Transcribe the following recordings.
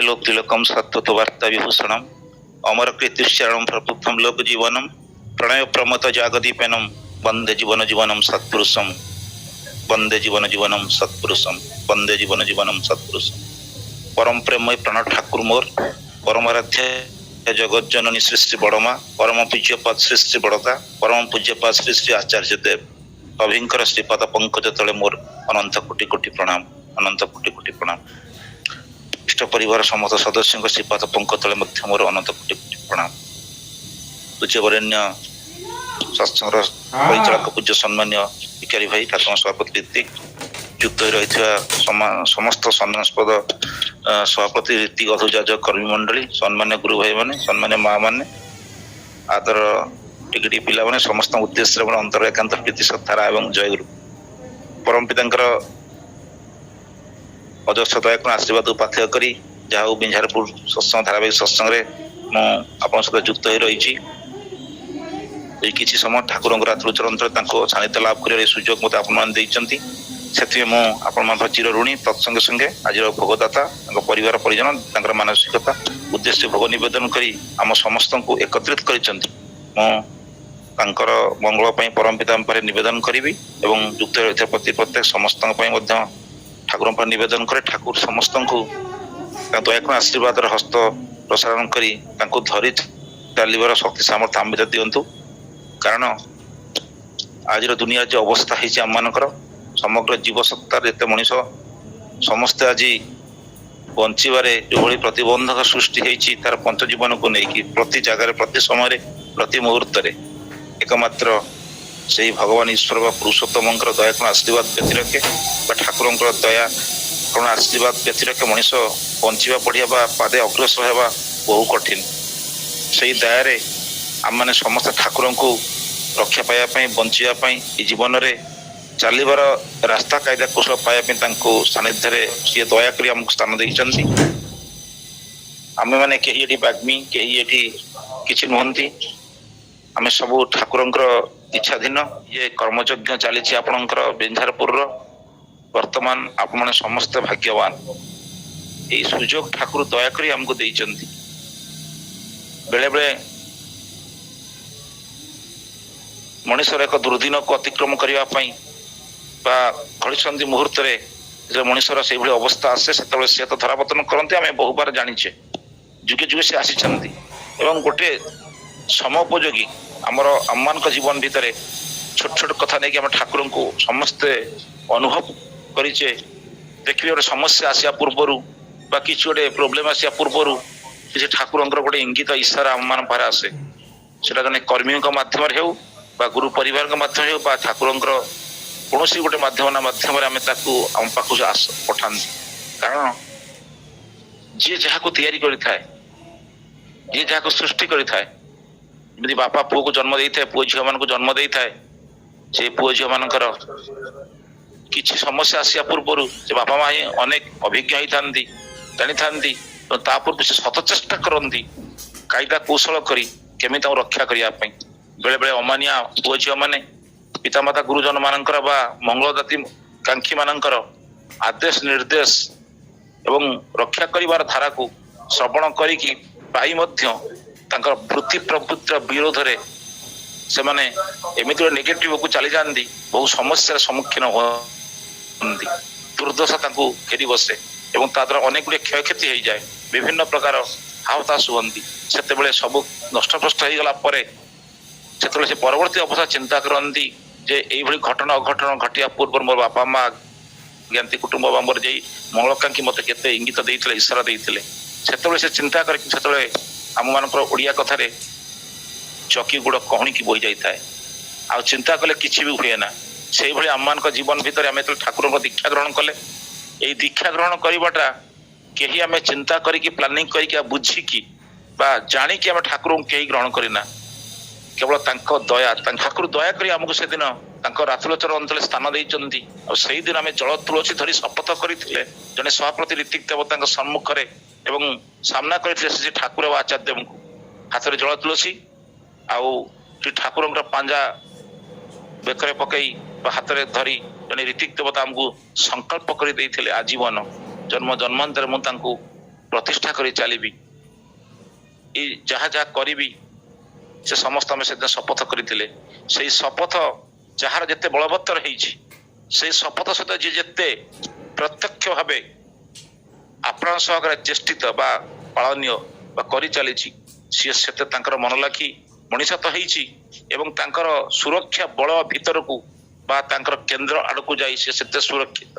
लोक तिलकम सत्वत वार्ता विभूषणम अमर कीर्तिश्चरणम प्रबुद्धम लोक जीवनम प्रणय प्रमत जागदीपेनम वंदे जीवन जीवनम सत्पुरुषम वंदे जीवन जीवनम सत्पुरुषम वंदे जीवन जीवनम सत्पुरुषम। परम प्रेमय प्राण ठाकुर मोर परमाराध्य जगत जननी श्री श्री बड़मा परम पूज्य पद श्री श्री बड़का परम पूज्य पद श्री श्री आचार्य देव अभिंकर श्रीपद पंकज तले मोर अनंत कोटि कोटि प्रणाम अनंत कोटि कोटि प्रणाम। इष्ट परिवार समस्त सदस्यों श्रीपद पंकज तले मध्य मोर अनंत कोटि कोटि प्रणाम। पूज्य वरेण्य सत्संग परिचालक पूज्य सम्मान्य भिखारी भाई ठाकुर सभापति ऋतिक युक्त रही समस्त सम्मानास्पद सभापति ऋतिक अधुजाज कर्मी मंडली सम्मान्य गुरु भाई मैंने सम्मान्य माँ मैंने आदर टिके पिला मैंने समस्त उद्देश्य अंतर एकांत प्रीति श्रद्धारा एवं जयगुरु परम पिता अजस्र दयाक आशीर्वाद उपाध्याय करी जहाँ बिंझारपुर सत्संग धारावाहिक सत्संग आप सहित युक्त हो रही किसी समय ठाकुर आत्मचरण सानिध्य लाभ कर सुजोग मत आप चिर ऋणी तत्संगे संगे आज भोगदाता परिवार परिजन मानसिकता उद्देश्य भोग नवेदन कर आम समस्त को एकत्रित कर मंगल परम पिता नवेदन करी युक्त रही प्रति प्रत्येक समस्त ठाकुर नवेदन करे ठाकुर समस्त को दयाक आशीर्वाद हस्त प्रसारण करी धरी चलवर शक्ति सामर्थ्य आम दिंतु कारण आज दुनिया जो अवस्था है आम मानकर समग्र जीव सत्तार एत मनीष समस्ते आज बंचारे जो भाई प्रतिबंधक सृष्टि होती तार पंच जीवन को लेकिन प्रति जगार प्रति समय प्रति मुहूर्त एकमात्र से भगवान ईश्वर व पुरुषोत्तम दयाक आशीर्वाद व्यतिरके ठाकुर दया कौन आशीर्वाद व्यतिरके मनीष बंचा बढ़िया पादे अग्रसर होगा बहु कठिन से दया आम मैंने समस्त ठाकुर को रक्षा पाइबापी बचापी जीवन में चलवर रास्ता कायदा कौशल पाइबापी सानिध्य सी दयाकोरी आमको स्थान देती आम मैंने कहीं बाग्मी कहीं किसी नुहति आम सब ठाकुर इच्छाधीन ये कर्मयज्ञ चली आपणकर बिंझारपुर वर्तमान आप मैंने समस्त भाग्यवान यही सुजोग ठाकुर दयाकोरी आमको देते बेले बेले मनीषर एक दुर्दिन को अतिक्रम करने घड़ी मुहूर्त मनीषर से अवस्था आसे से सी तो धरापतन करते आम बहु बार जाचे जुगे जुगे से आसी गोटे समोपयोगी आमर आम जीवन भितर छोट छोट कथा नहीं आम ठाकुर को समस्ते अनुभव करें देखिए गोटे समस्या आसा पूर्वर कि गोटे प्रोब्लेम आसा पूर्वर किसी ठाकुर गोटे इंगित इशारा आम मान पारे आसे से जन कर्मी मध्यम हो गुरु परिवार माध्यम हो ठाकुर कौन गोटे माध्यम माध्यम आम पाख पठा कारण जी जहाँ को तैयारी करें जी जहाँ को सृष्टि करें बापा पुओ को जन्म दे था पुओ झील मान जन्म दे था से पुओ झील मानकर किसी समस्या आसा पूर्वर से बापा माँ अनेक अभिज्ञ होती जानी था पूर्व से शत चेष्टा करती कायदा कौशल करी केमी रक्षा करने बेले बेले अमानिया पुओ झील मैंने पितामाता गुरुजन मानकर मंगल जाति कांक्षी मानकर आदेश निर्देश एवं रक्षा करिवार धारा को श्रवण करी वृत्ति प्रवृत्तिर विरोध में से माने एमती नेगेटिव को चली जाती बहु समस्या सम्मुखीन होती दुर्दशा घेरी बसे और ताद्वारा अनेक गुड़े क्षयक्षति हो जाए विभिन्न प्रकार हावताश हुई से सब नष्टभ्रष्ट हो गला से परवर्ती अवस्था चिंता करती जे यही घटना अघटन घटिया पूर्व मोर बापा माँ ज्ञाति कुटुंब मोर जा मंगलकांक्षी मत के इंगित देते इशारा देते से चिंता कर आम मानकर ओडिया कथार चकी गुड़ कहणी की बोई जाए आ चिंता कले किसी भी हुए ना से भाई आम मान जीवन भितर आम ठाकुर दीक्षा ग्रहण कले ये दीक्षा ग्रहण करवाटा कहीं आम चिंता करी प्लानिंग करी बुझिकी जाणिकी आम ठाकुर कहीं ग्रहण करना केवल दया ठाकुर दया करी आमको से दिन रातुलोचर अंचल स्थान देती से दिन आम जल तुलसी धरी शपथ करते जड़े सभापति ऋतिक देवता सम्मुखें एवं सामना करते ठाकुर आचार्य देव को हाथ में जल तुलसी आउ ठाकुर पांजा बेकर पकई हाथ में धरी जड़े ऋतिक देवता आमको संकल्प कर आजीवन जन्म जन्मांतर मुझे ପ୍ରତିଷ୍ଠା କରି ଚାଲିବି, ଏଇ ଯାହା ଯାହା କରିବି ସେ ସମସ୍ତ ଆମେ ସେଦିନ ଶପଥ କରିଥିଲେ। ସେଇ ଶପଥ ଯାହାର ଯେତେ ବଳବତ୍ତର ହେଇଛି, ସେଇ ଶପଥ ସହିତ ଯିଏ ଯେତେ ପ୍ରତ୍ୟକ୍ଷ ଭାବେ ଆପଣା ସହକାରେ ଚେଷ୍ଟିତ ବା ପାଳନୀୟ ବା କରି ଚାଲିଛି, ସିଏ ସେତେ ତାଙ୍କର ମନ ଲାଖି ମଣିଷ ତ ହେଇଛି ଏବଂ ତାଙ୍କର ସୁରକ୍ଷା ବଳ ଭିତରକୁ ବା ତାଙ୍କର କେନ୍ଦ୍ର ଆଡକୁ ଯାଇ ସେ ସେତେ ସୁରକ୍ଷିତ।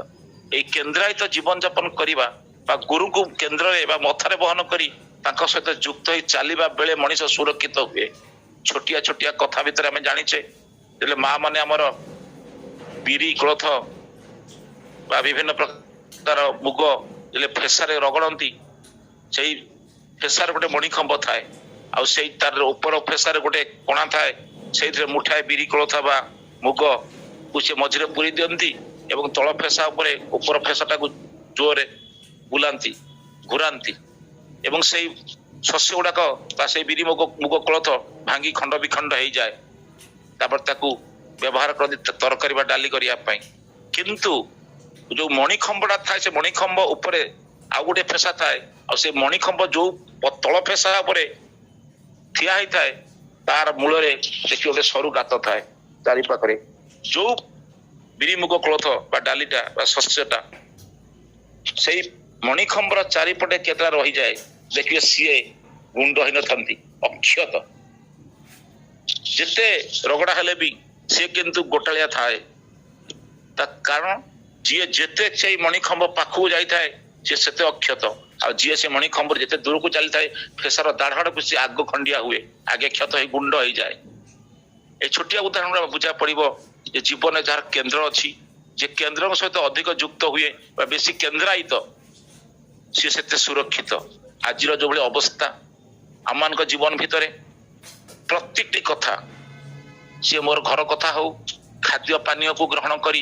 ଏଇ କେନ୍ଦ୍ରାୟିତ ଜୀବନ ଯାପନ କରିବା ବା ଗୁରୁଙ୍କୁ କେନ୍ଦ୍ରରେ ବା ମଥାରେ ବହନ କରି ତାଙ୍କ ସହିତ ଯୁକ୍ତ ହେଇ ଚାଲିବା ବେଳେ ମଣିଷ ସୁରକ୍ଷିତ ହୁଏ। ଛୋଟିଆ ଛୋଟିଆ କଥା ଭିତରେ ଆମେ ଜାଣିଛେ, ଯେତେବେଳେ ମା ମାନେ ଆମର ବିରି କୋଳଥ ବା ବିଭିନ୍ନ ପ୍ରକାର ମୁଗ ଯେତେବେଳେ ଫେସାରେ ରଗଡ଼ନ୍ତି, ସେଇ ଫେସାରେ ଗୋଟେ ମଣିଖମ୍ବ ଥାଏ, ଆଉ ସେଇ ତାର ଉପର ଫେସାରେ ଗୋଟେ କଣା ଥାଏ, ସେଇଥିରେ ମୁଠାଏ ବିରି କୋଳଥ ବା ମୁଗ କୁ ସେ ମଝିରେ ପୁରେଇ ଦିଅନ୍ତି ଏବଂ ତଳ ଫେସା ଉପରେ ଉପର ଫେସାଟାକୁ ଜୋରରେ ବୁଲାନ୍ତି, ଘୁରାନ୍ତି ଏବଂ ସେଇ ଶସ୍ୟ ଗୁଡାକ ବା ସେଇ ବିରି ମୁଗ କୋଳଥ ଭାଙ୍ଗି ଖଣ୍ଡ ବିଖଣ୍ଡ ହେଇଯାଏ। ତାପରେ ତାକୁ ବ୍ୟବହାର କରନ୍ତି ତରକାରୀ ବା ଡାଲି କରିବା ପାଇଁ। କିନ୍ତୁ ଯୋଉ ମଣିଖମ୍ବଟା ଥାଏ, ସେ ମଣିଖମ୍ବ ଉପରେ ଆଉ ଗୋଟେ ଫେସା ଥାଏ, ଆଉ ସେ ମଣିଖମ୍ବ ଯୋଉ ତଳ ଫେସା ଉପରେ ଠିଆ ହେଇଥାଏ, ତାର ମୂଳରେ ଦେଖି ଗୋଟେ ସରୁ ଗାତ ଥାଏ ଚାରି ପାଖରେ। ଯୋଉ ବିରି ମୁଗ କୋଳଥ ବା ଡାଲିଟା ବା ଶସ୍ୟଟା ସେଇ ମଣିଖମ୍ବର ଚାରିପଟେ କେତେଟା ରହିଯାଏ, ଦେଖିବେ ସିଏ ଗୁଣ୍ଡ ହେଇନଥାନ୍ତି, ଅକ୍ଷତ। ଯେତେ ରଗଡା ହେଲେ ବି ସିଏ କିନ୍ତୁ ଗୋଟାଳିଆ ଥାଏ। ତା କାରଣ ଯିଏ ଯେତେ ସେଇ ମଣିଖମ୍ବ ପାଖକୁ ଯାଇଥାଏ ସିଏ ସେତେ ଅକ୍ଷତ, ଆଉ ଯିଏ ସେ ମଣିଖମ୍ବର ଯେତେ ଦୂରକୁ ଚାଲିଥାଏ ଫେସାର ଦାଢ ଆଡକୁ ସିଏ ଆଗ ଖଣ୍ଡିଆ ହୁଏ, ଆଗେ କ୍ଷତ ହେଇ ଗୁଣ୍ଡ ହେଇଯାଏ। এই ଛୋଟିଆ ଉଦାହରଣ ବୁଝା ପଡିବ ଯେ ଜୀବନରେ ଯାହାର କେନ୍ଦ୍ର ଅଛି, ଯେ କେନ୍ଦ୍ରଙ୍କ ସହିତ ଅଧିକ ଯୁକ୍ତ ହୁଏ ବା ବେଶୀ କେନ୍ଦ୍ରାୟିତ, ସିଏ ସେତେ ସୁରକ୍ଷିତ। ଆଜିର ଯୋଉଭଳି ଅବସ୍ଥା ଆମମାନଙ୍କ ଜୀବନ ଭିତରେ ପ୍ରତ୍ୟେକଟି କଥା, ସିଏ ମୋର ଘର କଥା ହଉ, ଖାଦ୍ୟ ପାନୀୟକୁ ଗ୍ରହଣ କରି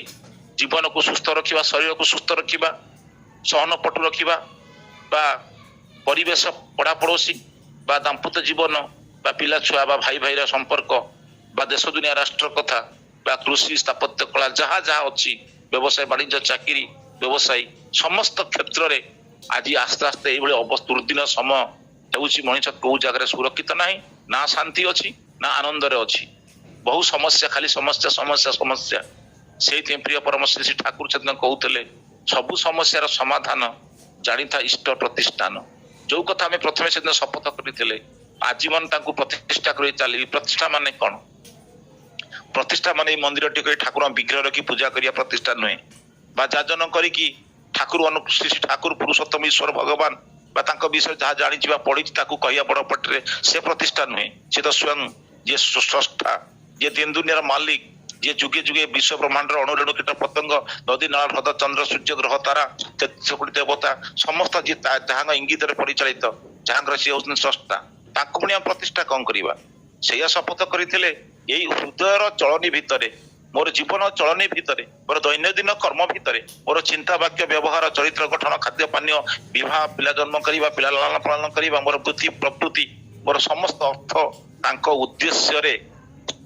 ଜୀବନକୁ ସୁସ୍ଥ ରଖିବା, ଶରୀରକୁ ସୁସ୍ଥ ରଖିବା, ସହନପଟୁ ରଖିବା ବା ପରିବେଶ ପଡାପଡୋଶୀ ବା ଦାମ୍ପତ୍ୟ ଜୀବନ ବା ପିଲା ଛୁଆ ବା ଭାଇ ଭାଇର ସମ୍ପର୍କ ବା ଦେଶ ଦୁନିଆ ରାଷ୍ଟ୍ର କଥା ବା କୃଷି ସ୍ଥାପତ୍ୟ କଳା ଯାହା ଯାହା ଅଛି, ବ୍ୟବସାୟ ବାଣିଜ୍ୟ ଚାକିରି ବ୍ୟବସାୟୀ ସମସ୍ତ କ୍ଷେତ୍ରରେ ଆଜି ଆସ୍ତେ ଆସ୍ତେ ଏଇଭଳି ଦୁର୍ଦିନ ସମୟ ହେଉଛି। ମଣିଷ କୋଉ ଜାଗାରେ ସୁରକ୍ଷିତ ନାହିଁ, ନା ଶାନ୍ତି ଅଛି ନା ଆନନ୍ଦରେ ଅଛି। ବହୁ ସମସ୍ୟା, ଖାଲି ସମସ୍ୟା ସମସ୍ୟା ସମସ୍ୟା। ସେଇଥିପାଇଁ ପ୍ରିୟ ପରମ ଶ୍ରୀ ଠାକୁର ସେଦିନ କହୁଥିଲେ, ସବୁ ସମସ୍ୟାର ସମାଧାନ ଜାଣିଥା ଇଷ୍ଟ ପ୍ରତିଷ୍ଠାନ। ଯୋଉ କଥା ଆମେ ପ୍ରଥମେ ସେଦିନ ଶପଥ କରିଥିଲେ, ଆଜୀବନ ତାଙ୍କୁ ପ୍ରତିଷ୍ଠା କରି ଚାଲିବି। ପ୍ରତିଷ୍ଠା ମାନେ କଣ? ପ୍ରତିଷ୍ଠା ମାନେ ଏଇ ମନ୍ଦିରଟି କରି ଠାକୁର ବିଗ୍ରହ ରଖି ପୂଜା କରିବା ପ୍ରତିଷ୍ଠା ନୁହେଁ, ବା ଯାଜନ କରିକି ଠାକୁର ଶ୍ରୀ ଠାକୁର ପୁରୁଷୋତ୍ତମ ଈଶ୍ୱର ଭଗବାନ ବା ତାଙ୍କ ବିଷୟରେ ଯାହା ଜାଣିଛି ବା ପଢିଛି ତାକୁ କହିବା ବଡ ପଟରେ, ସେ ପ୍ରତିଷ୍ଠା ନୁହେଁ। ସେ ତ ସ୍ୱୟଂ ଯିଏ ସ୍ରଷ୍ଟା, ଯିଏ ଦିନ ଦୁନିଆର ମାଲିକ, ଯିଏ ଯୁଗେ ଯୁଗେ ବିଶ୍ୱ ବ୍ରହ୍ମାଣ୍ଡର ଅଣୁରେଣୁ କୀଟ ପତଙ୍ଗ ନଦୀ ନାଳ ହ୍ରଦ ଚନ୍ଦ୍ର ସୂର୍ଯ୍ୟ ଗ୍ରହ ତାରା 33 କୋଟି ଦେବତା ସମସ୍ତ ଯିଏ ଯାହାଙ୍କ ଇଙ୍ଗିତରେ ପରିଚାଳିତ, ଯାହାଙ୍କର ସିଏ ହଉଛନ୍ତି ସ୍ରଷ୍ଟା, ତାଙ୍କୁ ପୁଣି ଆମେ ପ୍ରତିଷ୍ଠା କଣ କରିବା? ସେଇଆ ଶପଥ କରିଥିଲେ। ଏଇ ହୃଦୟର ଚଳନୀ ଭିତରେ, ମୋର ଜୀବନ ଚଳନୀ ଭିତରେ, ମୋର ଦୈନନ୍ଦିନ କର୍ମ ଭିତରେ, ମୋର ଚିନ୍ତା ବାକ୍ୟ ବ୍ୟବହାର ଚରିତ୍ର ଗଠନ ଖାଦ୍ୟ ପାନୀୟ ବିବାହ ପିଲା ଜନ୍ମ କରିବା ପିଲା ଲାଳନ ପାଳନ କରିବା, ମୋର ବୃତ୍ତି ପ୍ରବୃତ୍ତି, ମୋର ସମସ୍ତ ଅର୍ଥ ତାଙ୍କ ଉଦ୍ଦେଶ୍ୟରେ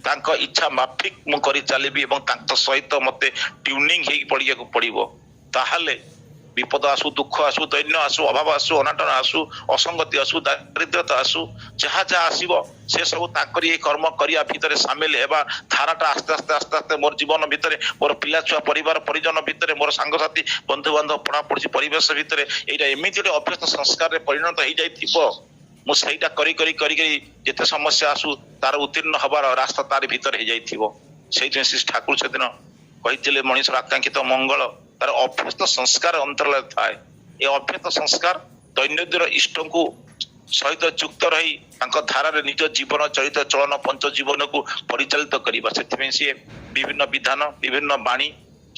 ତାଙ୍କ ଇଚ୍ଛା ମାଫିକ ମୁଁ କରି ଚାଲିବି ଏବଂ ତାଙ୍କ ସହିତ ମତେ ଟ୍ୟୁନିଂ ହେଇକି ପଡିବାକୁ ପଡିବ। ତାହେଲେ ବିପଦ ଆସୁ, ଦୁଃଖ ଆସୁ, ଦୈନ୍ୟ ଆସୁ, ଅଭାବ ଆସୁ, ଅନାଟନ ଆସୁ, ଅସଙ୍ଗତି ଆସୁ, ଦାରିଦ୍ରତା ଆସୁ, ଯାହା ଯାହା ଆସିବ ସେ ସବୁ ତାଙ୍କରି ଏଇ କର୍ମ କରିବା ଭିତରେ ସାମିଲ ହେବା ଧାରାଟା ଆସ୍ତେ ଆସ୍ତେ ଆସ୍ତେ ଆସ୍ତେ ମୋର ଜୀବନ ଭିତରେ, ମୋର ପିଲା ଛୁଆ ପରିବାର ପରିଜନ ଭିତରେ, ମୋର ସାଙ୍ଗସାଥି ବନ୍ଧୁବାନ୍ଧବ ପଢାପଢି ପରିବେଶ ଭିତରେ ଏଇଟା ଏମିତି ଗୋଟେ ଅଭ୍ୟସ୍ତ ସଂସ୍କାରରେ ପରିଣତ ହେଇଯାଇଥିବ। ମୁଁ ସେଇଟା କରି କରି କରି କରି ଯେତେ ସମସ୍ୟା ଆସୁ ତାର ଉତ୍ତୀର୍ଣ୍ଣ ହବାର ରାସ୍ତା ତାର ଭିତରେ ହେଇଯାଇଥିବ। ସେଇଥିପାଇଁ ଶ୍ରୀ ଠାକୁର ସେଦିନ କହିଥିଲେ, ମଣିଷର ଆକାଂକ୍ଷିତ ମଙ୍ଗଳ ତାର ଅଭ୍ୟସ୍ତ ସଂସ୍କାର ଅନ୍ତରାଳରେ ଥାଏ। ଏ ଅଭ୍ୟସ୍ତ ସଂସ୍କାର ଦୈନନ୍ଦିନ ଇଷ୍ଟଙ୍କୁ ସହିତ ଯୁକ୍ତ ରହି ତାଙ୍କ ଧାରାରେ ନିଜ ଜୀବନ ଚରିତ ଚଳନ ପଞ୍ଚ ଜୀବନକୁ ପରିଚାଳିତ କରିବା। ସେଥିପାଇଁ ସିଏ ବିଭିନ୍ନ ବିଧାନ, ବିଭିନ୍ନ ବାଣୀ,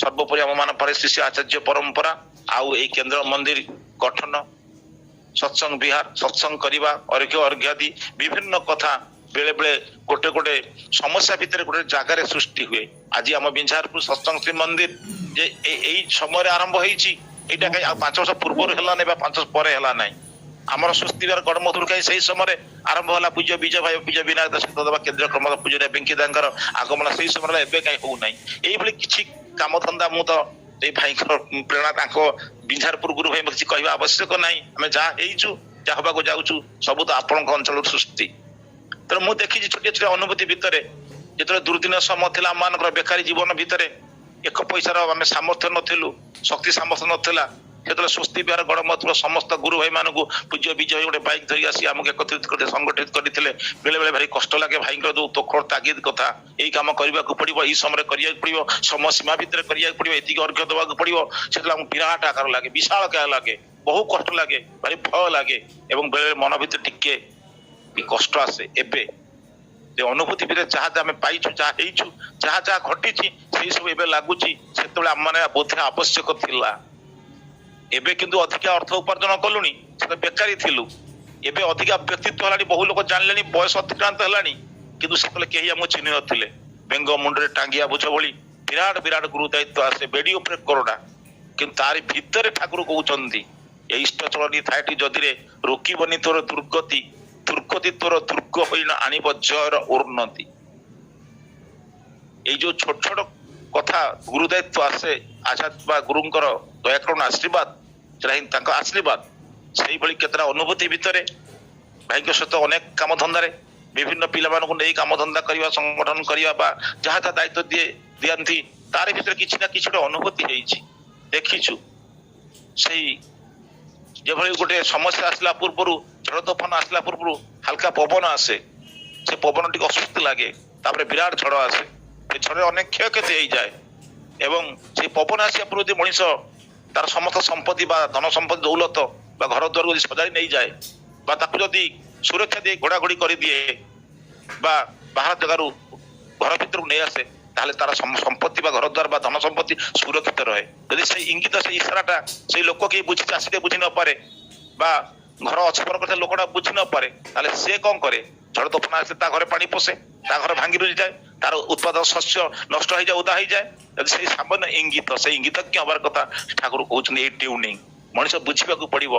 ସର୍ବୋପରି ଆମ ମାନ ପରେ ଶ୍ରୀ ଆଚାର୍ଯ୍ୟ ପରମ୍ପରା, ଆଉ ଏଇ କେନ୍ଦ୍ର ମନ୍ଦିର ଗଠନ, ସତ୍ସଙ୍ଗ ବିହାର, ସତ୍ସଙ୍ଗ କରିବା, ଅର୍ଘ୍ୟାଦି ବିଭିନ୍ନ କଥା ବେଳେ ବେଳେ ଗୋଟେ ଗୋଟେ ସମସ୍ୟା ଭିତରେ ଗୋଟେ ଜାଗାରେ ସୃଷ୍ଟି ହୁଏ। ଆଜି ଆମ ବିଞ୍ଝାରପୁର ସତ୍ସଙ୍ଗ ଶ୍ରୀ ମନ୍ଦିର ଯେ ଏଇ ସମୟରେ ଆରମ୍ଭ ହେଇଛି, ଏଇଟା କାହିଁ ଆଉ 5 ବର୍ଷ ପୂର୍ବରୁ ହେଲା ନାହିଁ ବା 5 ବର୍ଷ ପରେ ହେଲା ନାହିଁ। ଆମର ସ୍ୱସ୍ତିବାର ଗଣମଧୁର କାହିଁ ସେଇ ସମୟରେ ଆରମ୍ଭ ହେଲା। ପୂଜ୍ୟ ବିଜୟ ଭାଇ, ପୂଜ୍ୟ ବିନାୟକ ଦାସ ଦେବା କେନ୍ଦ୍ର କ୍ରମ ପୂଜ୍ୟ ବେଙ୍କି ଦାଙ୍କର ଆଗମନ ସେଇ ସମୟରେ, ଏବେ କାହିଁ ହଉନାହିଁ? ଏଇଭଳି କିଛି କାମ ଧନ୍ଦା ମୁଁ ତ এই ଭାଇଙ୍କର ପ୍ରେରଣା ତାଙ୍କ ବିଞ୍ଝାରପୁର ଗୁରୁ ଭାଇ କିଛି କହିବା ଆବଶ୍ୟକ ନାହିଁ। ଆମେ ଯାହା ହେଇଛୁ ଯାହା ହବାକୁ ଯାଉଛୁ ସବୁ ତ ଆପଣଙ୍କ ଅଞ୍ଚଳର ସୃଷ୍ଟି। ତେଣୁ ମୁଁ ଦେଖିଛି ଛୋଟିଆ ଛୋଟିଆ ଅନୁଭୂତି ଭିତରେ ଯେତେବେଳେ ଦୁର୍ଦିନ ସମୟ ଥିଲା ଆମମାନଙ୍କର ବେକାରୀ ଜୀବନ ଭିତରେ ଏକ ପଇସାର ଆମେ ସାମର୍ଥ୍ୟ ନଥିଲୁ, ଶକ୍ତି ସାମର୍ଥ୍ୟ ନଥିଲା, ସେତେବେଳେ ସ୍ୱସ୍ତି ବିହାର ଗଣମତର ସମସ୍ତ ଗୁରୁ ଭାଇ ମାନଙ୍କୁ ପୂଜ୍ୟ ବିଜୟ ଗୋଟେ ବାଇକ୍ ଧରି ଆସି ଆମକୁ ଏକତ୍ରିତ କରି ସଂଗଠିତ କରିଥିଲେ। ବେଳେ ବେଳେ ଭାରି କଷ୍ଟ ଲାଗେ ଭାଇଙ୍କର ଯୋଉ ତୋଖର ତାଗିଦ କଥା, ଏଇ କାମ କରିବାକୁ ପଡିବ, ଏଇ ସମୟରେ କରିବାକୁ ପଡିବ, ସମୟ ସୀମା ଭିତରେ କରିବାକୁ ପଡିବ, ଏତିକି ଅର୍ଘ୍ୟ ଦେବାକୁ ପଡିବ। ସେତେବେଳେ ଆମକୁ ବିରାଟ ଆକାର ଲାଗେ, ବିଶାଳ ଲାଗେ, ବହୁ କଷ୍ଟ ଲାଗେ, ଭାରି ଭୟ ଲାଗେ ଏବଂ ବେଳେ ମନ ଭିତରେ ଟିକେ କଷ୍ଟ ଆସେ। ଏବେ ଯେ ଅନୁଭୂତି ଭିତରେ ଯାହା ଆମେ ପାଇଛୁ, ଯାହା ହେଇଛୁ, ଯାହା ଯାହା ଘଟିଛି ସେଇ ସବୁ ଏବେ ଲାଗୁଛି ସେତେବେଳେ ଆମମାନେ ବୋଧେ ଆବଶ୍ୟକ ଥିଲା। ଏବେ କିନ୍ତୁ ଅଧିକା ଅର୍ଥ ଉପାର୍ଜନ କଲୁଣି, ସେତେବେଳେ ବେକାରୀ ଥିଲୁ। ଏବେ ଅଧିକା ବ୍ୟକ୍ତିତ୍ୱ ହେଲାଣି, ବହୁ ଲୋକ ଜାଣିଲେଣି, ବୟସ ଅତିକ୍ରାନ୍ତ ହେଲାଣି, କିନ୍ତୁ ସେତେବେଳେ କେହି ଆମକୁ ଚିହ୍ନି ନଥିଲେ। ବେଙ୍ଗ ମୁଣ୍ଡରେ ଟାଙ୍ଗିଆ ବୁଝ ଭଳି ବିରାଟ ବିରାଟ ଗୁରୁ ଦାୟିତ୍ୱ ଆସେ, ବେଡି ଉପରେ କରୋଡା, କିନ୍ତୁ ତାରି ଭିତରେ ଠାକୁର କହୁଛନ୍ତି ଏ ଇଷ୍ଟ ଚଳନୀ ଥାଏଟି ଯଦିରେ ରୋକିବନି ତୋର ଦୁର୍ଗତି, ଦୁର୍ଗତି ତୋର ଦୁର୍ଗ ହୋଇନ ଆଣିବ ଜୟର ଉନ୍ନତି। ଏଇ ଯୋଉ ଛୋଟ ଛୋଟ କଥା ଗୁରୁ ଦାୟିତ୍ୱ ଆସେ, ଆଜାଦ ବା ଗୁରୁଙ୍କର ଦୟାକରୁଣ ଆଶୀର୍ବାଦ, ସେଟା ହିଁ ତାଙ୍କ ଆଶୀର୍ବାଦ। ସେଇଭଳି କେତେଟା ଅନୁଭୂତି ଭିତରେ ଭାଇଙ୍କ ସହିତ ଅନେକ କାମ ଧନ୍ଦାରେ ବିଭିନ୍ନ ପିଲାମାନଙ୍କୁ ନେଇ କାମ ଧନ୍ଦା କରିବା, ସଂଗଠନ କରିବା ବା ଯାହା ଯାହା ଦାୟିତ୍ୱ ଦିଅନ୍ତି, ତାରି ଭିତରେ କିଛି ନା କିଛି ଗୋଟେ ଅନୁଭୂତି ହେଇଛି, ଦେଖିଛୁ। ସେଇ ଯେଭଳି ଗୋଟେ ସମସ୍ୟା ଆସିଲା ପୂର୍ବରୁ, ଝଡ଼ ତୋଫାନ ଆସିଲା ପୂର୍ବରୁ ହାଲକା ପବନ ଆସେ, ସେ ପବନ ଟିକେ ଅସୁସ୍ଥ ଲାଗେ, ତାପରେ ବିରାଟ ଝଡ଼ ଆସେ, ସେ ଝଡ଼ରେ ଅନେକ କ୍ଷୟକ୍ଷତି ହେଇଯାଏ ଏବଂ ସେଇ ପବନ ଆସିବା ପୂର୍ବରୁ ଯଦି ମଣିଷ ତାର ସମସ୍ତ ସମ୍ପତ୍ତି ବା ଧନ ସମ୍ପତ୍ତି ଦୌଲତ ବା ଘର ଦ୍ୱାରକୁ ଯଦି ସଜାଡ଼ି ନେଇଯାଏ ବା ତାକୁ ଯଦି ସୁରକ୍ଷା ଦେଇ ଘୋଡ଼ାଘୋଡ଼ି କରିଦିଏ ବା ବାହାର ଜାଗାରୁ ଘର ଭିତରକୁ ନେଇ ଆସେ, ତାହେଲେ ତାର ସମ୍ପତ୍ତି ବା ଘର ଦ୍ୱାର ବା ଧନ ସମ୍ପତ୍ତି ସୁରକ୍ଷିତ ରହେ। ଯଦି ସେଇ ଇଙ୍ଗିତ, ସେଇ ଇସାରାଟା ସେଇ ଲୋକ କେହି ବୁଝି, ଚାଷୀଟେ ବୁଝି ନପାରେ ବା ଘର ଅଛପର କଥା ଲୋକଟା ବୁଝି ନପାରେ, ତାହେଲେ ସେ କଣ କରେ? ଝଡ଼ ତୋଫାନ ଆସିଲେ ତା ଘରେ ପାଣି ପଶେ, ତା ଘର ଭାଙ୍ଗି ରୁଜିଯାଏ, ତାର ଉତ୍ପାଦନ ଶସ୍ୟ ନଷ୍ଟ ହେଇଯାଏ, ଓଦା ହେଇଯାଏ। ଯଦି ସେଇ ସାମାନ୍ୟ ଇଙ୍ଗିତ, ସେଇ ଇଙ୍ଗିତଜ୍ଞ ହବାର କଥା ଠାକୁର କହୁଛନ୍ତି ଏଇ ଟ୍ୟୁନିଂ ମଣିଷ ବୁଝିବାକୁ ପଡିବ।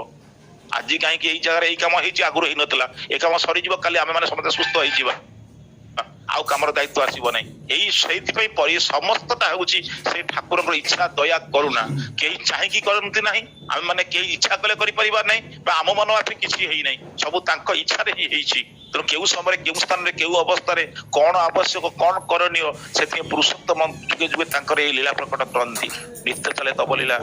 ଆଜି କାହିଁକି ଏଇ ଜାଗାରେ ଏଇ କାମ ହେଇଛି, ଆଗରୁ ହେଇନଥିଲା, ଏ କାମ ସରିଯିବ, କାଲି ଆମେ ମାନେ ସମସ୍ତେ ସୁସ୍ଥ ହେଇଯିବା, ଆଉ କାମର ଦାୟିତ୍ୱ ଆସିବ ନାହିଁ। ଏଇ ସେଇଥିପାଇଁ ସମସ୍ତଟା ହେଉଛି ସେଇ ଠାକୁରଙ୍କର ଇଚ୍ଛା, ଦୟା, କରୁଣା। କେହି ଚାହିଁକି କରନ୍ତି ନାହିଁ, ଆମେ ମାନେ କେହି ଇଚ୍ଛା କଲେ କରିପାରିବା ନାହିଁ ବା ଆମ ମନ ଆପେ କିଛି ହେଇନାହିଁ, ସବୁ ତାଙ୍କ ଇଚ୍ଛାରେ ହିଁ ହେଇଛି। ତେଣୁ କେଉଁ ସମୟରେ, କେଉଁ ସ୍ଥାନରେ, କେଉଁ ଅବସ୍ଥାରେ କଣ ଆବଶ୍ୟକ, କଣ କରଣୀୟ, ସେଥିପାଇଁ ପୁରୁଷୋତ୍ତମ ଯୁଗେ ଯୁଗେ ତାଙ୍କର ଏଇ ଲୀଳା ପ୍ରକଟ କରନ୍ତି। ନିତ୍ୟ ଚାଲେ ତବ ଲୀଳା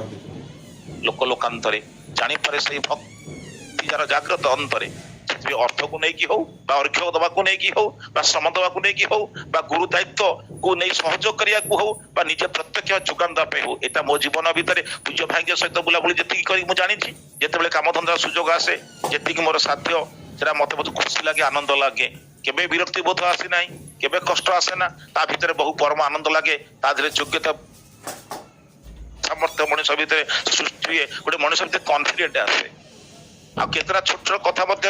ଲୋକ ଲୋକାନ୍ତରେ, ଜାଣିପାରେ ସେଇ ଭକ୍ତି ଯାର ଜାଗ୍ରତ ଅନ୍ତରେ। ସେଥିପାଇଁ ଅର୍ଥକୁ ନେଇକି ହଉ ବା ଅର୍ଘ୍ୟ ଦେବାକୁ ନେଇକି ହଉ ବା ଶ୍ରମ ଦେବାକୁ ନେଇକି ହଉ ବା ଗୁରୁ ଦାୟିତ୍ୱକୁ ନେଇ ସହଯୋଗ କରିବାକୁ ହଉ ବା ନିଜେ ପ୍ରତ୍ୟକ୍ଷ ଯୋଗାନ ଦେବା ପାଇଁ ହଉ, ଏଇଟା ମୋ ଜୀବନ ଭିତରେ ପୂଜ୍ୟ ଭାଇଙ୍କ ସହିତ ବୁଲାବୁଲି ଯେତିକି କରି ମୁଁ ଜାଣିଛି, ଯେତେବେଳେ କାମଧନ୍ଦାର ସୁଯୋଗ ଆସେ, ଯେତିକି ମୋର ସାଧ୍ୟ, ସେଟା ମତେ ବହୁତ ଖୁସି ଲାଗେ, ଆନନ୍ଦ ଲାଗେ। କେବେ ବିରକ୍ତି ବୋଧ ଆସେ ନାହିଁ, କେବେ କଷ୍ଟ ଆସେ ନା, ତା ଭିତରେ ବହୁ ପରମ ଆନନ୍ଦ ଲାଗେ। ତା ଦେହରେ ଯୋଗ୍ୟତା ସାମର୍ଥ୍ୟ ମଣିଷ ଭିତରେ ସୃଷ୍ଟି ହୁଏ, ଗୋଟେ ମଣିଷ ଭିତରେ କନଫିଡେଣ୍ଟ ଆସେ। ଆଉ କେତେଟା ଛୋଟ ଛୋଟ କଥା ମଧ୍ୟ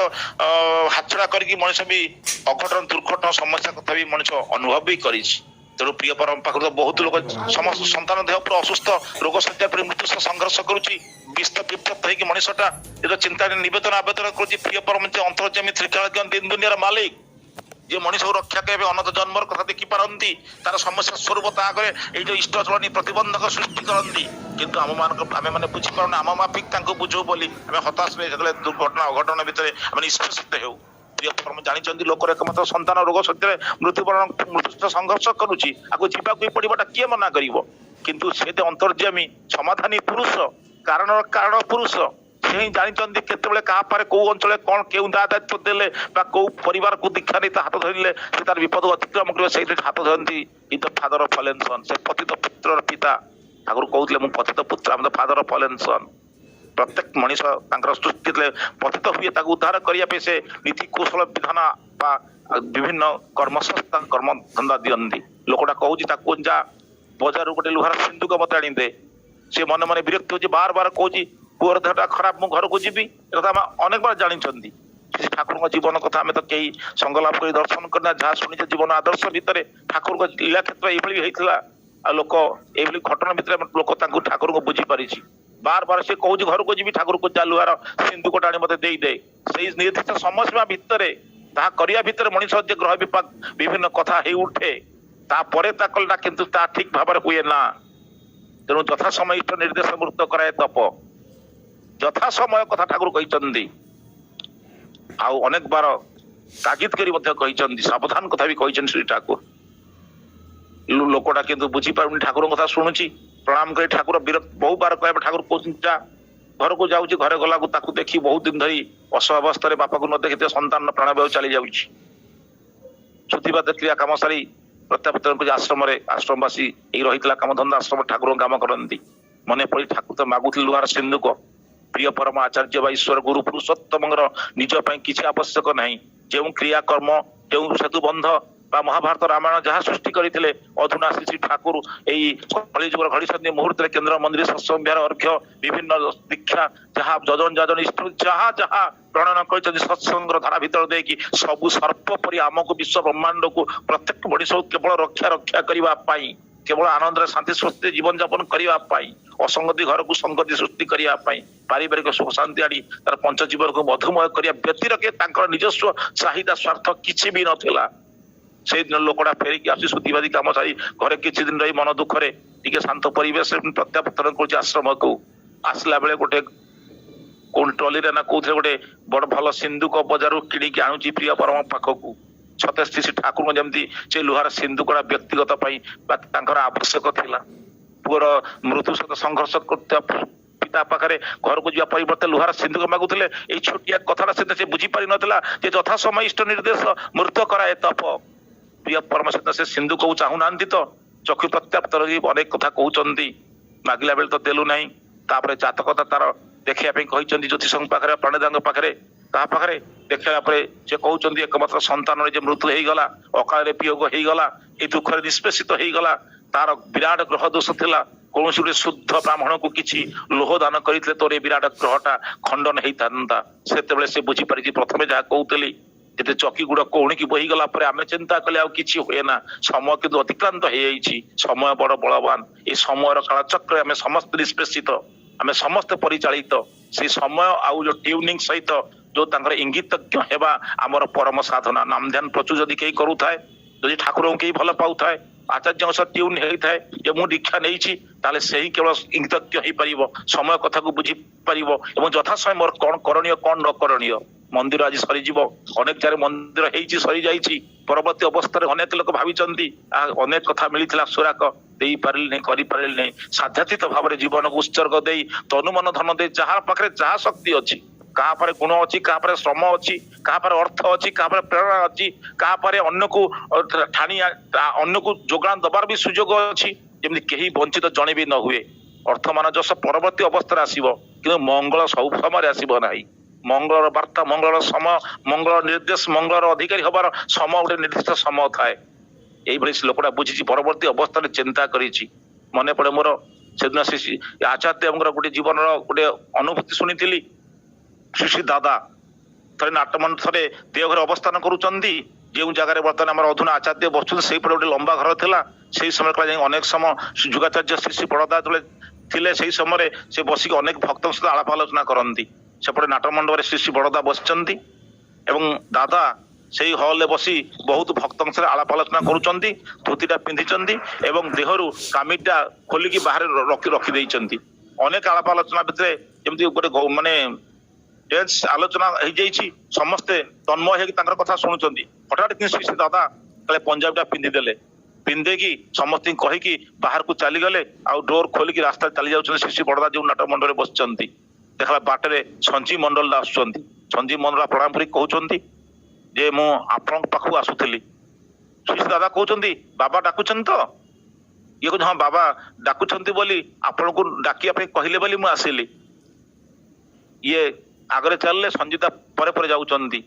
ହାତଛଡ଼ା କରିକି ମଣିଷ ବି ଅଘଟଣ, ଦୁର୍ଘଟଣା, ସମସ୍ୟା କଥା ବି ମଣିଷ ଅନୁଭବ ବି କରିଛି। ତେଣୁ ପ୍ରିୟ ପରମ ପାଖରୁ ତ ବହୁତ ଲୋକ, ସମସ୍ତ ସନ୍ତାନ ଦେହ ପୁରା ଅସୁସ୍ଥ, ରୋଗ ଶଯ୍ୟା ପରେ ମୃତ୍ୟୁ ସହ ସଂଘର୍ଷ କରୁଛି, ବିପ୍ତ ହେଇକି ମଣିଷଟା ଯେତେବେଳେ ଚିନ୍ତାରେ ନିବେଦନ ଆବେଦନ କରୁଛି, ପ୍ରିୟ ପରମ ଯେ ଅନ୍ତର୍ଯାମୀ ତ୍ରିକାଳ ଦିନ ଦୁନିଆର ମାଲିକ, ଯେ ମଣିଷକୁ ରକ୍ଷା କରିବେ, ଅନନ୍ତ ଜନ୍ମର କଥା ଦେଖିପାରନ୍ତି, ତାର ସମସ୍ୟା ସ୍ୱରୂପ ତା ଆଗରେ ଏଇ ଯୋଉ ଇଷ୍ଟ ଚଳନୀ ପ୍ରତିବନ୍ଧକ ସୃଷ୍ଟି କରନ୍ତି, କିନ୍ତୁ ଆମେ ମାନେ ବୁଝିପାରୁନା, ଆମ ମାଫିକ ତାଙ୍କୁ ବୁଝଉ ବୋଲି ଆମେ ହତାଶ ହୁଏ। ଯେତେବେଳେ ଦୁର୍ଘଟଣା ଅଘଟଣା ଭିତରେ ଆମେ ନିଷ୍ପେଷିତ ହେଉ, ପ୍ରିୟ ପରମ ଜାଣିଛନ୍ତି ଲୋକର એકમાત્ર ସନ୍ତାନ ରୋଗ ସତ୍ୟରେ ମୃତ୍ୟୁ ସହ ସଂଘର୍ଷ କରୁଛି, ଆକୁ ଯିବାକୁ ହିଁ ପଡିବଟା କିଏ ମନା କରିବ? କିନ୍ତୁ ସେ ଯେ ଅନ୍ତର୍ଯାମୀ ସମାଧାନୀ ପୁରୁଷ, କାରଣ ପୁରୁଷ, ସେ ହିଁ ଜାଣିଛନ୍ତି କେତେବେଳେ କାହା ପାରେ କୋଉ ଅଞ୍ଚଳରେ କଣ କେଉଁ ଦାୟିତ୍ୱ ଦେଲେ ବା କୋଉ ପରିବାରକୁ ଦୀକ୍ଷା ନେଇ ତା ହାତ ଧରିଲେ ସେ ତାର ବିପଦ ଅତିକ୍ରମ କରିବ, ସେଇଥିରେ ହାତ ଧରନ୍ତି। ଇଜ ଦ ଫାଦର ଅଫ ଫଲେନ୍ ସନ୍, ସେ ପତିତ ପୁତ୍ରର ପିତା। ଠାକୁର କହୁଥିଲେ ମୁଁ ପତିତ ପୁତ୍ର, ଆମ ଦ ଫାଦର ଅଫ ଫଲେନ୍ ସନ୍। ପ୍ରତ୍ୟେକ ମଣିଷ ତାଙ୍କର ସୃଷ୍ଟି ଯେତେବେଳେ ପତିତ ହୁଏ, ତାକୁ ଉଦ୍ଧାର କରିବା ପାଇଁ ସେ ନୀତି କୌଶଳ ବିଧାନ ବା ବିଭିନ୍ନ କର୍ମସଂସ୍ଥା କର୍ମ ଧନ୍ଦା ଦିଅନ୍ତି। ଲୋକଟା କହୁଛି ତାକୁ ଯା ବଜାରରୁ ଗୋଟେ ଲୁହାର ସିନ୍ଦୁକ ମତେ ଆଣିଦେ, ସେ ମନେ ମନେ ବିରକ୍ତି ହଉଛି, ବାର ବାର କହୁଛି ପୁଅର ଦେହଟା ଖରାପ, ମୁଁ ଘରକୁ ଯିବି। ଏକଥା ଆମେ ଅନେକ ବାର ଜାଣିଛନ୍ତି। ଠାକୁରଙ୍କ ଜୀବନ କଥା ଆମେ ତ କେହି ସଂଗଲାପ କରି ଦର୍ଶନ କରିନା, ଯାହା ଶୁଣିଛେ ଜୀବନ ଆଦର୍ଶ ଭିତରେ ଠାକୁରଙ୍କ ଲୀଳା କ୍ଷେତ୍ର ଏଇଭଳି ହେଇଥିଲା। ଆଉ ଲୋକ ଏଇଭଳି ଘଟଣା ଭିତରେ ଲୋକ ତାଙ୍କୁ ଠାକୁରଙ୍କୁ ବୁଝି ପାରିଛି। ବାର ବାର ସେ କହୁଛି ଘରକୁ ଯିବି, ଠାକୁରଙ୍କୁ ଯା ଲୁହାର ସିନ୍ଦୁକଟା ଆଣି ମତେ ଦେଇଦେ। ସେଇ ନିର୍ଦ୍ଦିଷ୍ଟ ସମୟସୀମା ଭିତରେ ତାହା କରିବା ଭିତରେ ମଣିଷ ଯେ ଗ୍ରହ ବିପାକ ବିଭିନ୍ନ କଥା ହେଇ ଉଠେ, ତାପରେ ତା କଲଟା କିନ୍ତୁ ତା ଠିକ ଭାବରେ ହୁଏ ନା। तेणु यथा समय इष्ट निर्देश मृत कराए तप यथा समय कथा ठाकुर कहते आउ अनेक बार तागिद करी सावधान कथा भी कहते श्री ठाकुर लोकटा किंतु बुझी पारुनी ठाकुर कथा शुणुची प्रणाम कर ठाकुर विरक्त बहु बार कह ठाकुर कहते घर को जाऊँ घरे गला ताकू देखी बहुत दिन धरी असहावस्था बापा को न देखते संतान प्राणवायु चली जाऊँ श्रुतिवाद क्रिया कम सारी प्रत्यावर्तन आश्रम आश्रमवासी रही कम धंदा आश्रम ठाकुर कम करती मन पड़ी ठाकुर तो मागुले लुहार सिंधुक प्रिय परम आचार्य बा ईश्वर गुरु पुरुषोत्तम निज किसी आवश्यक नहीं जो क्रिया कर्म जो सेतु बंध बा महाभारत रामायण जहाँ सृष्टि करते अधुना श्री ठाकुर यही कलिजुगर घड़ी मुहूर्त केन्द्र मंदिर सत्संग अर्घ्य विभिन्न दीक्षा जहाँ जजन जाजन इष्ट जहाँ जहाँ प्रणयन कर सत्संग धारा भीतर देखी सबू सर्प परी आमको विश्व ब्रह्मांड को प्रत्येक मनीष केवल रक्षा रक्षा करने केवल आनंद शांति स्वस्थ जीवन जापन करने असंगति घर को संगति सृष्टि करने पारिवारिक सुख शांति आड़ी तार पंचजीवन को मधुमय करने व्यक्तिर निजस्व चाहिदा स्वार्थ किसी भी नथिला से दिन लोकटा फेरिकी आसी श्रुतिवादी कम सारी घरे किसी दिन रही मन दुखरे टिके शांत परिवेश प्रत्यावर्तन कर आश्रम को आसला बेले गोटे कौन ट्रली ना कौन गोटे बड़ भल सिंधुक बजार किणिकी आणुची प्रिय परम पाखक सतेज श्री ठाकुर जमी से लुहार सिंधुकड़ा व्यक्तिगत आवश्यक थिला पुअर मृत्यु सहित संघर्ष कर पिता पाखे घर को जावा परिवर्ते लुहार सिंधुक मागुले ये छोटिया कथा से बुझी पारि नथिला जे यथा समय इष्ट निर्देश मृत कराए तप प्रिय परम से सिंधु को चाहूना तो चक्षु प्रत्याप्त अनेक कथा कहते मागिला बेले तो देलु ना तापर जातकता तार देखा ज्योतिष पाखे प्रणेदा पाखे पाखे देखा से कहते एकमात्र संतान मृत्यु होगला अकाल वियोग होगला ये दुख निष्पेषित होगला तार विराट ग्रह दोष थिला कौन गोटे शुद्ध ब्राह्मण को किसी लोह दान करते तोर विराट ग्रहटा खंडन होता से बुझीपारी प्रथम जहाँ कहते जिते चकी गुड़ कौणी बहीगला आम चिंता कले कि हुए ना समय किंतु अतिक्रांत हो समय बड़ बलवान ये समय कालचक्र आम समस्त निष्पेषित आम समस्त परिचालित से समय आउ जो ट्यूनिंग सहित जो इंगितज्ञ हेबा आमर परम साधना नाम ध्यान प्रचुर जदि कहीं करूए जदि ठाकुर को कहीं भल पाऊए आचार्य सह ट्यून होता है जे मु दीक्षा नहीं से ही केवल इंगितज्ञ हो पार समय कथा को बुझी पार यथा समय मोर कौन करणीय कौन न करणीय मंदिर आज सरीज अनेक जगह मंदिर सरी जाइए परवर्ती अवस्था अनेक लोक भावी अनेक कथा मिलता सुराक दे पारे नहीं साध्यातीत भाव में जीवन को उत्सर्ग दे तनु मन धन दे जहाँ पाखे जहाँ शक्ति अच्छी कहा पर गुण अच्छी कहा पर श्रम अच्छी कहा पर अर्थ अच्छी कहा पर प्रेरणा अच्छी कहा पर अन्य को ठाणी अन्य को जोगान दबार भी सुजोग अच्छी जमी कहीं वंचित जड़े भी न हुए अर्थ मान जस परवर्ती अवस्था आसो कि मंगल सब समय आसब ना मंगल वार्ता मंगल समय मंगल निर्देश मंगल अधिकारी हबार समय गोटे निर्दिष्ट समय थाए यही लोकटा बुझी परवर्ती अवस्था चिंता करी मन पड़े मोर से दिन श्री आचार्य गोटे जीवन गोटे अनुभूति शुणी श्री श्री दादा थे नाटमंड थे देवघर अवस्थान करुँच जो जगह बर्तमान आम अधुना आचार्य बसुँ से गोटे लंबा घर था से समय कला अनेक समय जुगाचार्य श्री श्री बड़दा जो थे से समय से बसिक अनेक भक्त सहित आलाप आलोचना करती सेपटे नाटमंडप श्री श्री बड़दा बसचंती एवं दादा से हल बसी बहुत भक्त सहित आलाप आलोचना करुँच धोतीटा पिंधि एवं देहरु कामिटा खोलिकी बाहर रखी अनेक आलाप आलोचना भितर जमी गोटे माने डेंस आलोचना हो जाइए समस्ते तन्मय होकर कथा शुणुंट हठात कि श्री दादा कले पंजाबीटा पिंधिदेले पिंधेकी समस्त कहीकि बाहर को चलीगले आउ डोर खोलिकी रास्ता चली जाऊँ श्री श्री बड़दा जो नाटक मंडल बसचंती देखला बाटे संजीव मंडल आसुंच संजीव मंडल प्रणाम कर कहते जे मु आपण पाखु आसुली श्री श्री दादा कहते बाबा डाकुन तो ये कह हाँ बाबा डाकुंट बोली आपण को डाकिया कहले बोली मुझे आसिली ये आगे चलले संजीता पर जाऊँगी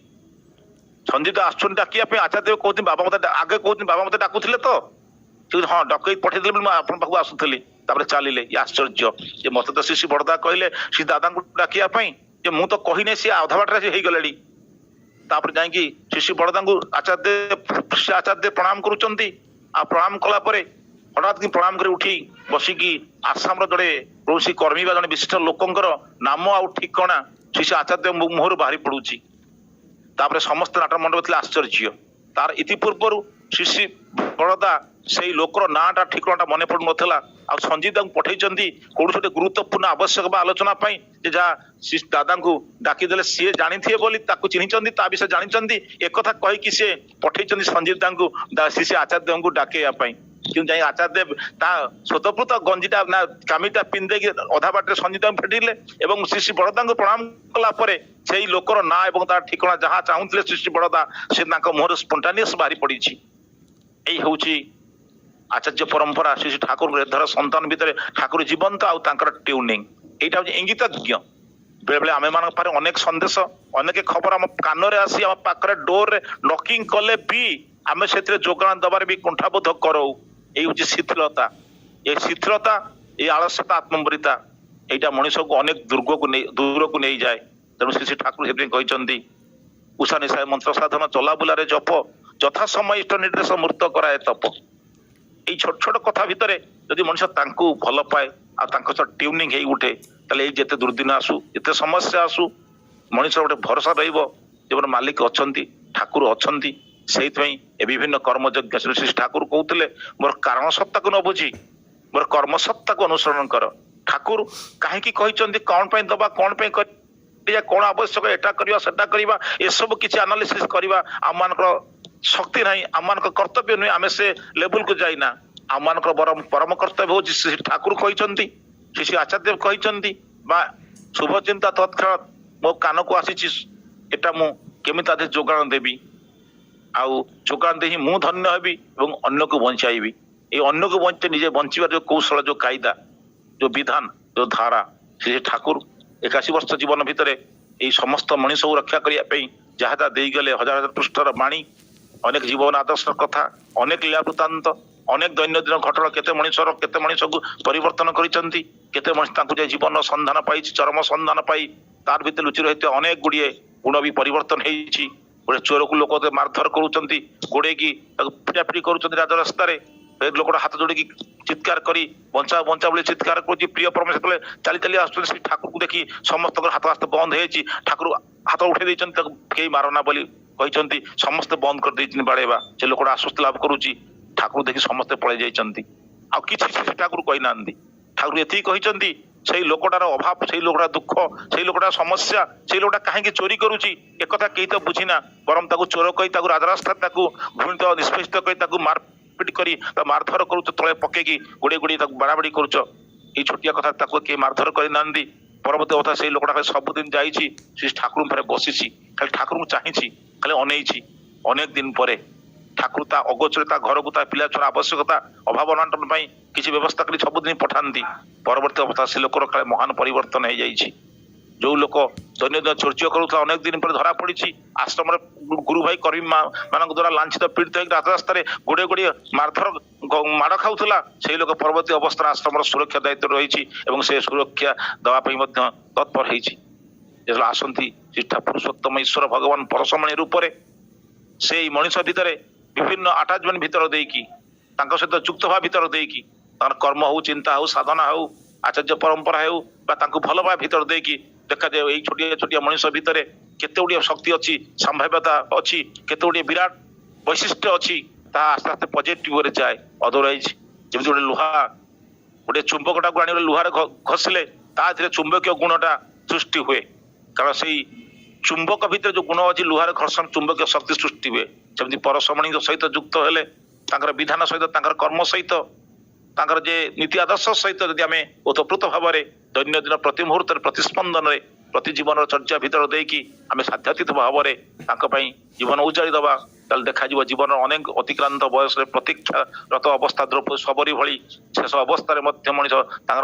संजीता आसुन डाकिया आचार्य कहते बाबा मत आगे कहते बाबा मत डाकुले तो हाँ डकई पठेदे आप पाखु आसुली चलिए आश्चर्य ये मत तो श्री श्री बड़दा कहले श्री दादा को डाकियापाई मु तो कही नहीं सी अधा बाटे से गले जाकि श्री श्री बड़दा को आचार्य प्रणाम करुँच प्रणाम कलापर हठात कि प्रणाम कर उठी बसिकी आसाम जड़े कौन कर्मी बा जड़े विशिष्ट लोकंर नाम आउ ठिकना श्री श्री आचार्य मुहर बाहरी पड़ुची समस्त नाटक मंडप थे आश्चर्य तार इतिपूर्वर श्री श्री बड़दा से लोकर नाटा ठिकनाटा मन पड़ू नाला आ संजीव दादा पठे कौन गोटे गुरुत्वपूर्ण आवश्यक आलोचना जे जहाँ दादा को डाकीदे सी जानी चिन्ह ता विषय जानी एक कहीकि सी पठे संजीव दादा शिष्य आचार्य देव को डाकवाई कि जाए आचार्य देव ता स्वतःपूत गंजीटा ना कामीटा पिंधे अधा बाटे संजीव दादा फेटिले और श्री बड़दा को प्रणाम कलापर से लोकर ना और तार ठिकना जहाँ चाहूले श्री बड़दा से मुहर स्पंटानियस बाहरी पड़ी यही हूँ आचार्य परंपरा श्री ठाकुर धर संतान भितर ठाकुर जीवंत आउर ट्यूनिंग यहाँ हूँ इंगितज्ञ बेले बेले आम मान अनेक संदेश अनेक खबर आम कान आसी आम पाखे डोर रे नकिंग कले भी आम से जोगान दबार भी कुंठाबोध करो ये हूँ शिथिलता ये शिथिलता ये आलस्यता आत्मबरिता यहाँ मनीष को अनेक दूर को नहीं जाए तेणु श्री ठाकुर से कहते उषा निशा मंत्र साधन चलाबुलारे जप यथा समय इष्ट निर्देश मूर्त कराए तप ये छोट छोट कथा भितर जदि मनीष भल पाए आ ट्यूनिंग हो उठे ताले जिते दुर्दिन आसू जिते समस्या आसू मनीष गोटे भरोसा रही मालिक अच्छा ठाकुर अच्छा से विभिन्न कर्मयज्ञ श्री ठाकुर कहते मोर कारण सत्ता को न बुझी मोर कर्म सत्ता को अनुसरण कर ठाकुर कहीं कौन दबा कौन कौन आवश्यक एटा करवा सेटा करवा ये सब किसी एनालिसिस करवा आम मान शक्ति ना आम मान कर्तव्य नुहे आम से लेवल को जाइना आम मान परम कर्तव्य हूँ श्री ठाकुर कहते श्री आचार्य कहते शुभ चिंता तत्क्षणात मो कान को आसी एटा मु केमिति आदि जोगान देवी आउ जोगान दे मु धन्य हेबी और अन्य को बचाइबी ये अन्य को बचे निजे बचार जो कौशल जो कायदा जो विधान जो धारा श्री ठाकुर 81 वर्ष जीवन भितर ये समस्त मनीष को रक्षा करने जहाँ जहाँ देगले हजार हजार पृष्ठर बाणी अनेक जीवन आदर्श कथा अनेक लीला वृत्तांत अनेक दैनंदिन घटना केते मनीष को परिवर्तन करिसंती केते मनीष जीवन संधान पाई चरम संधान पाई तार भितर लुचि रही अनेक गुड़िए गुण भी परिवर्तन होती गोटे चोर को लोक मारधर करुँच गोड़े की पिटापिटी कर राजरास्त लोक हाथ जोड़ी चित्कार करी बंचा बंचा बोले चित्कार कर प्रिय परमेश्वर चली चली आस ठाकुर को देखी समस्त हाथ हाथ बंद हो ठाकुर हाथ उठे कई मारना बोली कहते समस्ते बंद कर बाड़ेवा से लोक आश्वस्त लाभ करुच्ची ठाकुर देखी समस्ते पलि जाइए आ कि ठाकुर कही ना ठाकुर ये कहते से लोकटार अभाव से लोकटा दुख से लोकटार समस्या से लोकटा कहीं चोरी करुच्ची एक कहीं तो बुझीना बरम चोर कही राजरास्ता घृणित निष्पेषित कही मारपिट कर मारधर कर तले पकईकी गोड़े गोड़े बाड़ाबाड़ी करुच ये छोटिया कथा किए मारधर करना परवर्त कथा से लोकटा सबुदिन जाइए श्री ठाकुर पाखे बसी खाली ठाकुर को चाही खाली अनई अनेक दिन पर ठाकुर ता अगोचर घर को पिला छुआ आवश्यकता अभाव अनाटन किसी व्यवस्था कर सबुदिन पठाती परवर्त अवस्था से लोकर काले महान परिवर्तन हो जाइए जो लोक दैनंदिन चर्चा करूला अनेक दिन पर धरा पड़ी आश्रम गुरु भाई कर्मी मान द्वारा लांछित पीड़ित हो राजरास्त गोड़े गोड़े मारधर माड़ खाऊला से लोक परवर्ती अवस्था आश्रम सुरक्षा दायित्व रही से सुरक्षा देवाई तत्पर हो आसती पुरुषोत्तम ईश्वर भगवान परशमणि रूप से मनीष भितर विभिन्न आटाचमेंट भितर देकी सहित जुक्त भाव भितर देकी कर्म हो चिंता हो साधना हो आचार्य परंपरा हो भल भाव भितर देकी देखा जाए यही छोटिया छोटिया मनीष भितर केते गुड़िया शक्ति अच्छी संभाव्यता अच्छी केते गुड़िया विराट वैशिष्ट्य अच्छी आस्ते आस्ते पॉजिटिव रे जाए अदरवाइज जमी गोटे लुहा गोटे चुंबकटा को आने लुहार घषिले चुंबकीय गुणटा सृष्टि हुए कारण से चुंबक भितर जो गुण अच्छी लुहार घर्षण चुंबकीय शक्ति सृष्टि हुए जमी परशमणि सहित जुक्त हेले विधान सहित कर्म सहित जे नीति आदर्श सहित जदि आम ओतप्रोत भाव में दैनंदिन प्रति मुहूर्त प्रतिस्पंदन प्रति जीवन चर्चा भितर देकी आम साध्यातीत भाव में जीवन उजाड़ी दबा ताल देखा जीवन अनेक अतिक्रांत बयस प्रतीक्षारत अवस्था द्रव्य सबरी भली शेष अवस्था मनीष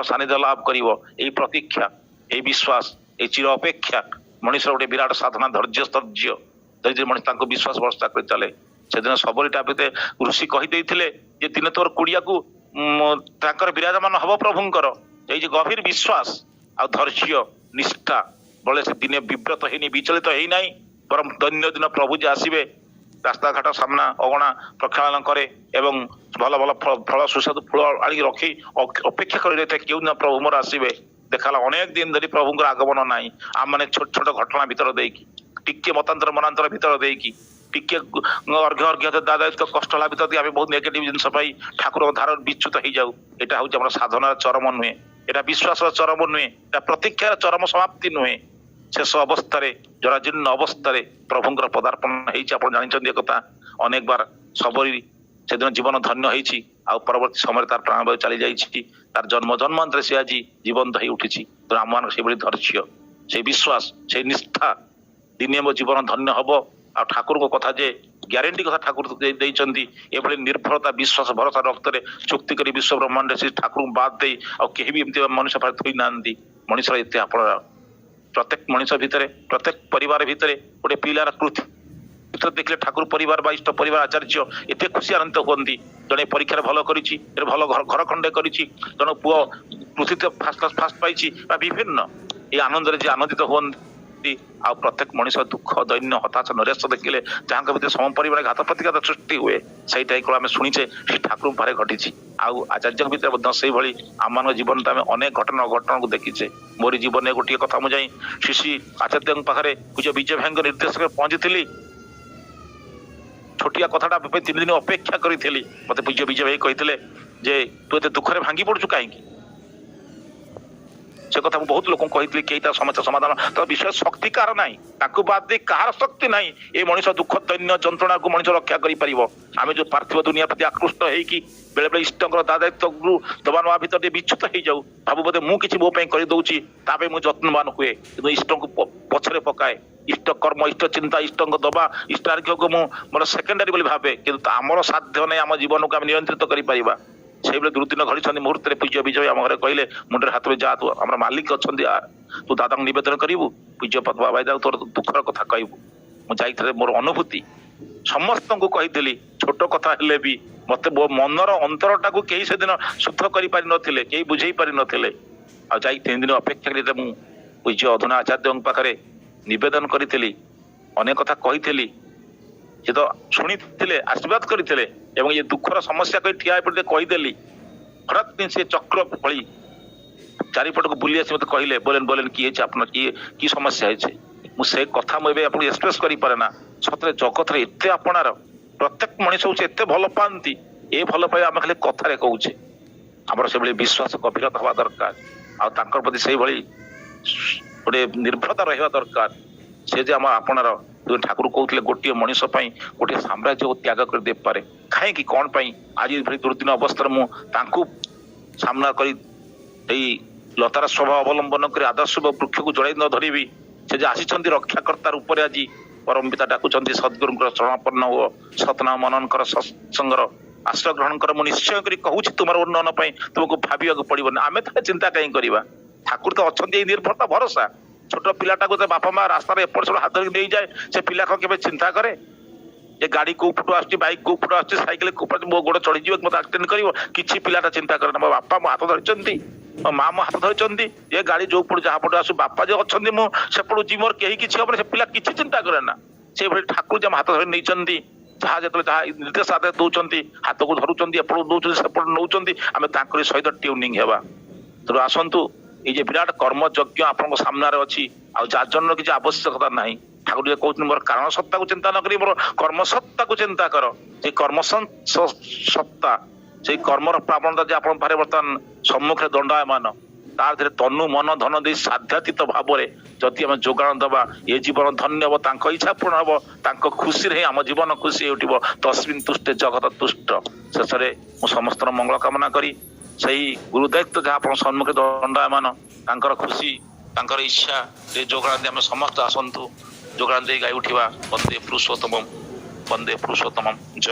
सानिध्य लाभ कर प्रतीक्षा ये विश्वास ये चिर अपेक्षा मनीष गोटे विराट साधना धैर्य स्थर्य धैर्य मनीष विश्वास वर्षा कर चले से दिन सबरीटा भितर ऋषि कहीदे जे दिने तोर कुड़िया को विराजमान हम प्रभुंकर ये गभीर विश्वास आ धैर्य निष्ठा बड़े से दिने विव्रत है विचलित है ना परम दैनंदिन प्रभु जे आसवे रास्ता घाट सामना अगणा प्रक्षालन करे एवं भल भल फल सुस्वादु फूल आनी रखी अपेक्षा कर क्यों दिन प्रभु मोर आसवे देखाला अनेक दिन धरी प्रभुंर आगमन ना आम मैंने छोट छोट घटना भितर देकी टिके मतांतर मनांतर भितर देकी टिके अर्घ्य अर्घ्य दायित्व कष्ट लाभित आम बहुत नेगेटिव जिनस ठाकुर धार विच्युत हो जाऊ। यहाँ हूँ आम साधनार चरम नुहे, यहाँ विश्वास चरम नुहे, यहाँ प्रतीक्षार चरम समाप्ति नुहे। शेष अवस्था जराजीर्ण अवस्था प्रभुंर पदार्पण होती जानते कथा अनेक बार सबरी से दिन जीवन धन्य होती परवर्ती समय तार प्राणवायु चली जाइए तार जन्म जन्मांतर से आज जीवंत हो उठी। तो आम मान से धैर्य से विश्वास से निष्ठा दिने मो जीवन धन्य हम आ ठाकुर को कथा जे ग्यारंटी कथा ठाकुर एभली निर्भरता विश्वास भरोसा रक्त चुक्ति कर विश्व ब्रह्मांड से ठाकुर बाद दे कहीं भी एमती मनुष्य पारे थोई ना मनीष एत आप प्रत्येक मनीष भितर प्रत्येक परिवार भितर गोटे पिलार कृति देखले ठाकुर परिवार इष्ट परिवार आचार्य एत खुशी आनंदित हुई। जड़े परीक्षा भल कर भल घर खंडे कर जन पुओ पृथ्वी फास्ट पाई विभिन्न ये आनंद जे आनंदित हुई। आ प्रत्येक मनीष दुख दैन्य हताश नरेश देखिले जहाँ भीतर सम परिवार घात प्रतिघात सृष्टि हुए सहीटा को आम शुणीचे ठाकुर पारे घटी आचार्य भितर से आम जीवन तो आम अनेक घटना को देखीचे। मोरी जीवन गोटे कथा मुझे श्री आचार्य पाखे पूज्य विजय भाई निर्देशक पहुंची छोटिया कथाटा 3 दिन अपेक्षा करी मत पूज्य विजय भाई कहते जे तू एत दुखरे भांगी पड़ू कहीं से कथा बहुत लोक कही कई समस्या समाधान तो विषय शक्ति कार ना बाद दे कहार शक्ति ना ये मनीष दुख दैन्य जंत्रणा को मनीष रक्षा करें। जो पार्थिव दुनिया प्रति आकृष्ट होगी बेले बेले इष्टर दायित्व दबा नवा भर विच्युत हो जाऊ भाव बोधे मुझे मो कर दूसरी मुझे जत्नवान हुए कि इष्ट को पछरे पकाए इष्ट कर्म इष्ट चिंता इष्ट दबा इष्टार्घ्य को मोर सेकेंडरी भावे कि आमर साध्य नहीं आम जीवन को आम नियंत्रित कर से दुर्दिन घड़ी मुहूर्त पूज्य विजय आम घर कहले मुंडे हाथ में जा तू आम मालिक अच्छा तू दादा नवेदन करू पूज्य बाबा तोर दुखर कथा कहबू मुझे मोर अनुभूति समस्त को कही छोट कथा हेले भी मत मनर अंतरटा को कई से दिन शुद्ध कर बुझे पारि नथिले आ 3 दिन अपेक्षा कर पूज्य अधुना आचार्य पाखे नवेदन करी अनेक कथा कही ये तो शुणी आशीर्वाद करते ये दुखर समस्या कही ठिया कहीदेली हठात दिन से चक्र भली चारिपट को बुली आसी मत कहले बोलेन की समस्या है कथा मुझे आपको एक्सप्रेस कर सतरे जगत एत आपणार प्रत्येक मनीष एत भल पाती ये भल पाइबा आम खाली कथार कहे आमर से विश्वास गभीरता हवा दरकार आर प्रति से गोटे निर्भरता रहा दरकार से जे आम आपणार ठाकुर कहते गोटे मनीष गोटे साम्राज्य को त्याग कर दे पारे कहीं कौन आज दुर्दिन अवस्था मुझे सामना कर लतार स्वभाव अवलंबन कर आदर्श वृक्ष को जड़ाई न धरबी से आसी रक्षाकर्ता रूप में आज परम पिता डाकुंट सद्गुरुंर शरणापन्न हो सतनाम मनन कर सत्संगर आश्रय ग्रहण कर निश्चय कर कहूँ तुम उन्नयन तुमको भाविया पड़ो आम तो चिंता कहीं करवा ठाकुर तो अच्छा निर्भरता भरोसा छोट पिलाटा को बापा माँ रास्ता एपट सब हाथ धरिक नहीं जाए से पिला के चिंता करे ये गाड़ी को फुट आस बैक को फुट आस सैकेल मो गोड़ चढ़ी जाए मत आक्सीडेंट कर कि पिलाटा चिंता करे मो बापा मो हाथ धरी मो माँ मो हाथ धरी ये गाड़ी जो पट जहाँ पट आसू बापा जो अच्छा मुझे जी मोर कहीं किसी हम से पिला किसी चिंता करे ना से ठाकुर जब हाथ धरी नहीं जहाँ जो जहाँ निर्देश आदे दौरान हाथ को धरुंच एपट दौरान सेपट नौ आम सहित ट्यूनिंग हेबा। तो आसतु ये विराट कर्म यज्ञ आपण सामने अच्छी आचरण किसी आवश्यकता ना ठाकुर कहते मोर कारण सत्ता को चिंता न करी मोर कर्म सत्ता को चिंता कर से कर्म सत्ता से कर्मर प्रावणता जो आप बर्तमान सम्मुखें दंडायमान तार तनु मन धन दे साध्यातीत भाव में जदि आम जोगाण दबा ये जीवन धन्य हम इच्छा पूर्ण हम खुशी रे आम जीवन खुशी उठब तस्मिन् तुष्टे जगत तुष्ट शेष में समस्त मंगल कामना करी सही गुरु दायित्व जहाँ आप सम्मुखे दंडायमान खुशी इच्छा जोगाण दे आम समस्त आसतु जोगाण दे गाई उठा वंदे पुरुषोत्तम